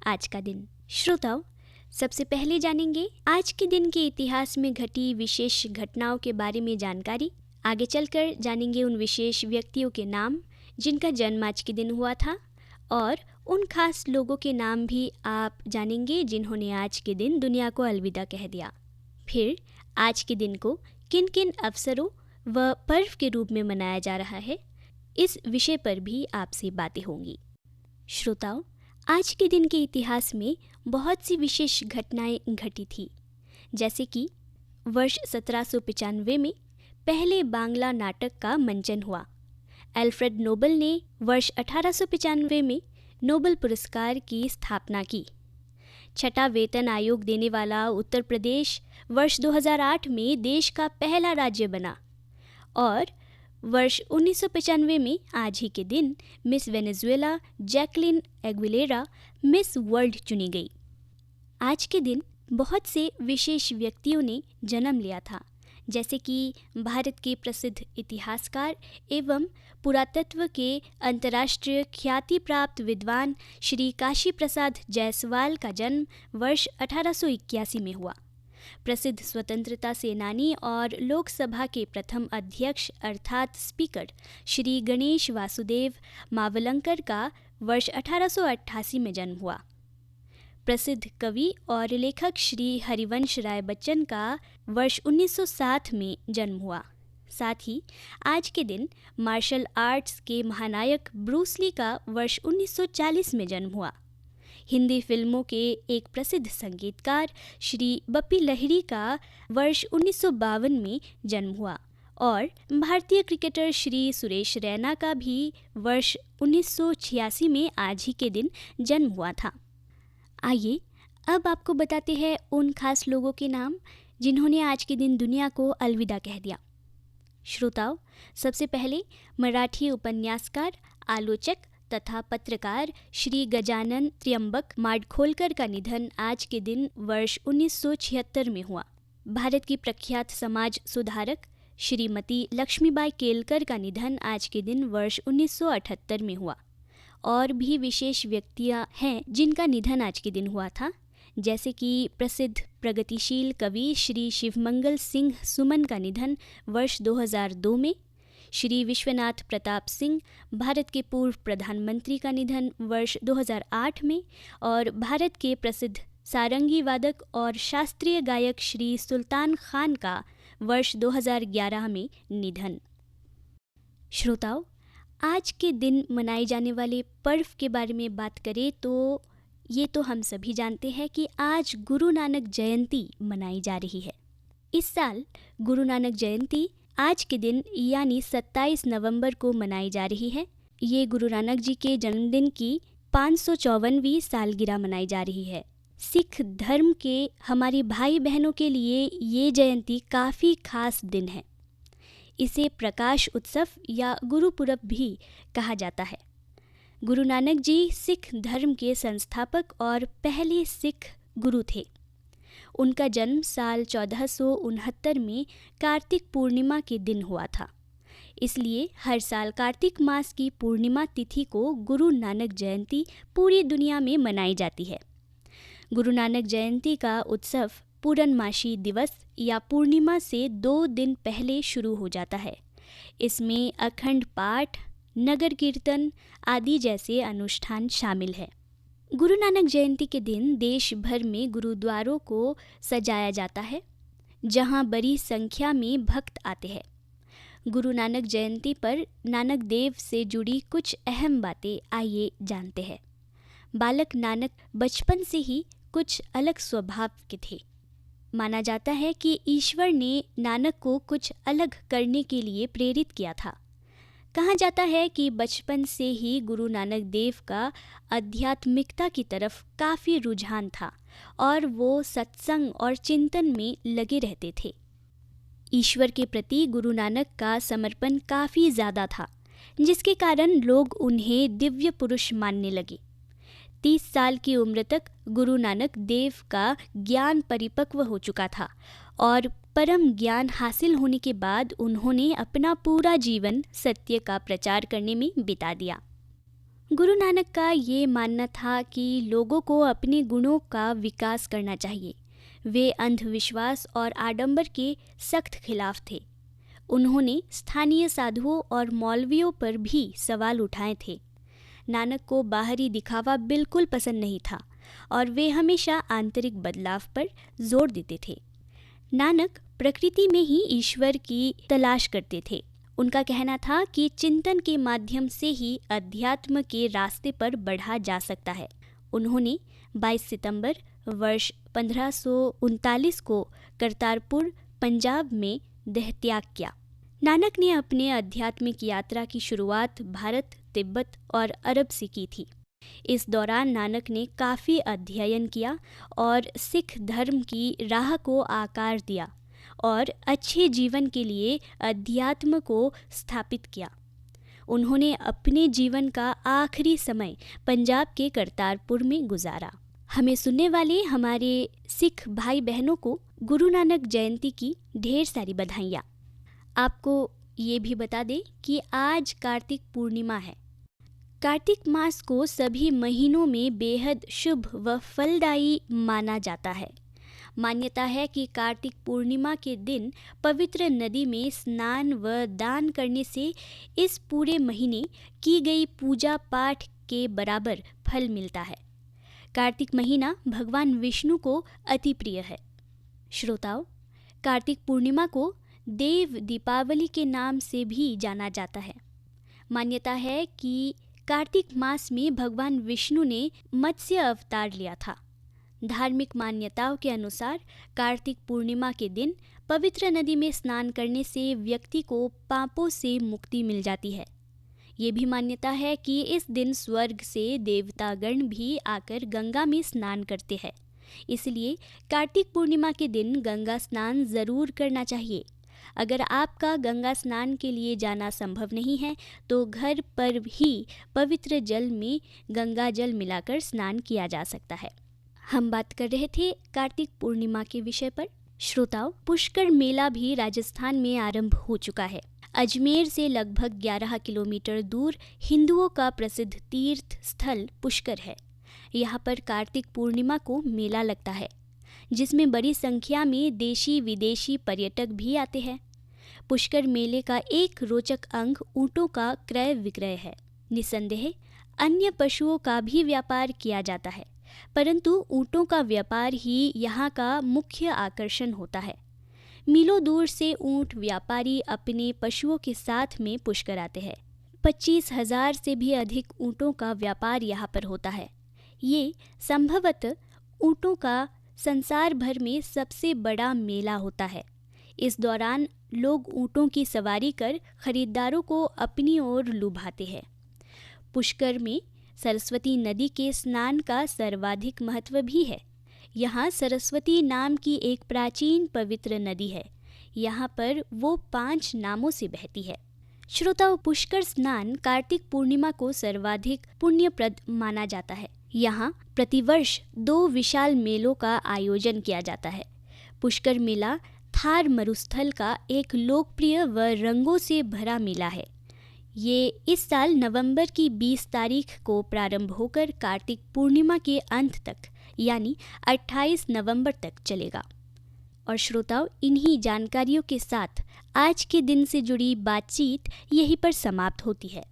आज का दिन। श्रोताओं, सबसे पहले जानेंगे आज के दिन के इतिहास में घटी विशेष घटनाओं के बारे में जानकारी। आगे चलकर जानेंगे उन विशेष व्यक्तियों के नाम जिनका जन्म आज के दिन हुआ था, और उन खास लोगों के नाम भी आप जानेंगे जिन्होंने आज के दिन दुनिया को अलविदा कह दिया। फिर आज के दिन को किन किन अवसरों व पर्व के रूप में मनाया जा रहा है, इस विषय पर भी आपसे बातें होंगी। श्रोताओं, आज के दिन के इतिहास में बहुत सी विशेष घटनाएं घटी थी, जैसे कि वर्ष 1795 में पहले बांग्ला नाटक का मंचन हुआ। अल्फ्रेड नोबल ने वर्ष 1895 में नोबेल पुरस्कार की स्थापना की। छठा वेतन आयोग देने वाला उत्तर प्रदेश वर्ष 2008 में देश का पहला राज्य बना, और वर्ष 1995 में आज ही के दिन Miss Venezuela Jacqueline Aguilera Miss World चुनी गई। आज के दिन बहुत से विशेष व्यक्तियों ने जन्म लिया था, जैसे कि भारत के प्रसिद्ध इतिहासकार एवं पुरातत्व के अंतर्राष्ट्रीय ख्याति प्राप्त विद्वान श्री काशी प्रसाद जायसवाल का जन्म वर्ष 1881 में हुआ। प्रसिद्ध स्वतंत्रता सेनानी और लोकसभा के प्रथम अध्यक्ष अर्थात स्पीकर श्री गणेश वासुदेव मावलंकर का वर्ष 1888 में जन्म हुआ। प्रसिद्ध कवि और लेखक श्री हरिवंश राय बच्चन का वर्ष 1907 में जन्म हुआ। साथ ही आज के दिन मार्शल आर्ट्स के महानायक ब्रूस ली का वर्ष 1940 में जन्म हुआ। हिंदी फिल्मों के एक प्रसिद्ध संगीतकार श्री बप्पी लहिरी का वर्ष 1952 में जन्म हुआ, और भारतीय क्रिकेटर श्री सुरेश रैना का भी वर्ष 1986 में आज ही के दिन जन्म हुआ था। आइए अब आपको बताते हैं उन खास लोगों के नाम जिन्होंने आज के दिन दुनिया को अलविदा कह दिया। श्रोताओं, सबसे पहले मराठी उपन्यासकार, आलोचक तथा पत्रकार श्री गजानन त्र्यंबक माडखोलकर का निधन आज के दिन वर्ष 1976 में हुआ। भारत की प्रख्यात समाज सुधारक श्रीमती लक्ष्मीबाई केलकर का निधन आज के दिन वर्ष 1978 में हुआ। और भी विशेष व्यक्तियां हैं जिनका निधन आज के दिन हुआ था, जैसे कि प्रसिद्ध प्रगतिशील कवि श्री शिवमंगल सिंह सुमन का निधन वर्ष 2002 में, श्री विश्वनाथ प्रताप सिंह भारत के पूर्व प्रधानमंत्री का निधन वर्ष 2008 में, और भारत के प्रसिद्ध सारंगी वादक और शास्त्रीय गायक श्री सुल्तान खान का वर्ष 2011 में निधन। श्रोताओं, आज के दिन मनाए जाने वाले पर्व के बारे में बात करें तो ये तो हम सभी जानते हैं कि आज गुरु नानक जयंती मनाई जा रही है। इस साल गुरु नानक जयंती आज के दिन यानी 27 नवंबर को मनाई जा रही है। ये गुरु नानक जी के जन्मदिन की 554वीं सालगिरह मनाई जा रही है। सिख धर्म के हमारे भाई बहनों के लिए ये जयंती काफ़ी खास दिन है। इसे प्रकाश उत्सव या गुरुपुरब भी कहा जाता है। गुरु नानक जी सिख धर्म के संस्थापक और पहले सिख गुरु थे। उनका जन्म साल 1469 में कार्तिक पूर्णिमा के दिन हुआ था। इसलिए हर साल कार्तिक मास की पूर्णिमा तिथि को गुरु नानक जयंती पूरी दुनिया में मनाई जाती है। गुरु नानक जयंती का उत्सव पूर्णमासी दिवस या पूर्णिमा से 2 दिन पहले शुरू हो जाता है। इसमें अखंड पाठ, नगर कीर्तन आदि जैसे अनुष्ठान शामिल है। गुरु नानक जयंती के दिन देश भर में गुरुद्वारों को सजाया जाता है, जहां बड़ी संख्या में भक्त आते हैं। गुरु नानक जयंती पर नानक देव से जुड़ी कुछ अहम बातें आइए जानते हैं। बालक नानक बचपन से ही कुछ अलग स्वभाव के थे। माना जाता है कि ईश्वर ने नानक को कुछ अलग करने के लिए प्रेरित किया था। कहा जाता है कि बचपन से ही गुरु नानक देव का आध्यात्मिकता की तरफ काफ़ी रुझान था और वो सत्संग और चिंतन में लगे रहते थे। ईश्वर के प्रति गुरु नानक का समर्पण काफ़ी ज़्यादा था, जिसके कारण लोग उन्हें दिव्य पुरुष मानने लगे। 30 साल की उम्र तक गुरु नानक देव का ज्ञान परिपक्व हो चुका था और परम ज्ञान हासिल होने के बाद उन्होंने अपना पूरा जीवन सत्य का प्रचार करने में बिता दिया। गुरु नानक का ये मानना था कि लोगों को अपने गुणों का विकास करना चाहिए। वे अंधविश्वास और आडंबर के सख्त खिलाफ थे। उन्होंने स्थानीय साधुओं और मौलवियों पर भी सवाल उठाए थे। नानक को बाहरी दिखावा बिल्कुल पसंद नहीं था और वे हमेशा आंतरिक बदलाव पर जोर देते थे। नानक प्रकृति में ही ईश्वर की तलाश करते थे। उनका कहना था कि चिंतन के माध्यम से ही अध्यात्म के रास्ते पर बढ़ा जा सकता है। उन्होंने 22 सितंबर वर्ष 1539 को करतारपुर, पंजाब में देहत्याग किया। नानक ने अपने आध्यात्मिक यात्रा की शुरुआत भारत, तिब्बत और अरब से की थी। इस दौरान नानक ने काफ़ी अध्ययन किया और सिख धर्म की राह को आकार दिया और अच्छे जीवन के लिए अध्यात्म को स्थापित किया। उन्होंने अपने जीवन का आखिरी समय पंजाब के करतारपुर में गुजारा। हमें सुनने वाले हमारे सिख भाई बहनों को गुरु नानक जयंती की ढेर सारी बधाइयाँ। आपको ये भी बता दें कि आज कार्तिक पूर्णिमा है। कार्तिक मास को सभी महीनों में बेहद शुभ व फलदायी माना जाता है। मान्यता है कि कार्तिक पूर्णिमा के दिन पवित्र नदी में स्नान व दान करने से इस पूरे महीने की गई पूजा पाठ के बराबर फल मिलता है। कार्तिक महीना भगवान विष्णु को अति प्रिय है। श्रोताओं, कार्तिक पूर्णिमा को देव दीपावली के नाम से भी जाना जाता है। मान्यता है कि कार्तिक मास में भगवान विष्णु ने मत्स्य अवतार लिया था। धार्मिक मान्यताओं के अनुसार कार्तिक पूर्णिमा के दिन पवित्र नदी में स्नान करने से व्यक्ति को पापों से मुक्ति मिल जाती है। ये भी मान्यता है कि इस दिन स्वर्ग से देवतागण भी आकर गंगा में स्नान करते हैं। इसलिए कार्तिक पूर्णिमा के दिन गंगा स्नान ज़रूर करना चाहिए। अगर आपका गंगा स्नान के लिए जाना संभव नहीं है तो घर पर ही पवित्र जल में गंगा जल मिलाकर स्नान किया जा सकता है। हम बात कर रहे थे कार्तिक पूर्णिमा के विषय पर। श्रोताओं, पुष्कर मेला भी राजस्थान में आरंभ हो चुका है। अजमेर से लगभग 11 किलोमीटर दूर हिंदुओं का प्रसिद्ध तीर्थ स्थल पुष्कर है। यहाँ पर कार्तिक पूर्णिमा को मेला लगता है, जिसमें बड़ी संख्या में देशी विदेशी पर्यटक भी आते हैं। पुष्कर मेले का एक रोचक अंग ऊँटों का क्रय विक्रय है। निसंदेह अन्य पशुओं का भी व्यापार किया जाता है, परंतु ऊँटों का व्यापार ही यहाँ का मुख्य आकर्षण होता है। मीलों दूर से ऊँट व्यापारी अपने पशुओं के साथ में पुष्कर आते हैं। 25,000 से भी अधिक ऊँटों का व्यापार यहाँ पर होता है। ये संभवतः ऊँटों का संसार भर में सबसे बड़ा मेला होता है। इस दौरान लोग ऊँटों की सवारी कर खरीदारों को अपनी ओर लुभाते हैं। पुष्कर में सरस्वती नदी के स्नान का सर्वाधिक महत्व भी है। यहाँ सरस्वती नाम की एक प्राचीन पवित्र नदी है। यहाँ पर वो 5 नामों से बहती है। श्रोताओं, पुष्कर स्नान कार्तिक पूर्णिमा को सर्वाधिक पुण्यप्रद माना जाता है। यहाँ प्रतिवर्ष 2 विशाल मेलों का आयोजन किया जाता है। पुष्कर मेला थार मरुस्थल का एक लोकप्रिय व रंगों से भरा मेला है। ये इस साल नवंबर की 20 तारीख को प्रारंभ होकर कार्तिक पूर्णिमा के अंत तक यानी 28 नवंबर तक चलेगा। और श्रोताओं, इन्हीं जानकारियों के साथ आज के दिन से जुड़ी बातचीत यहीं पर समाप्त होती है।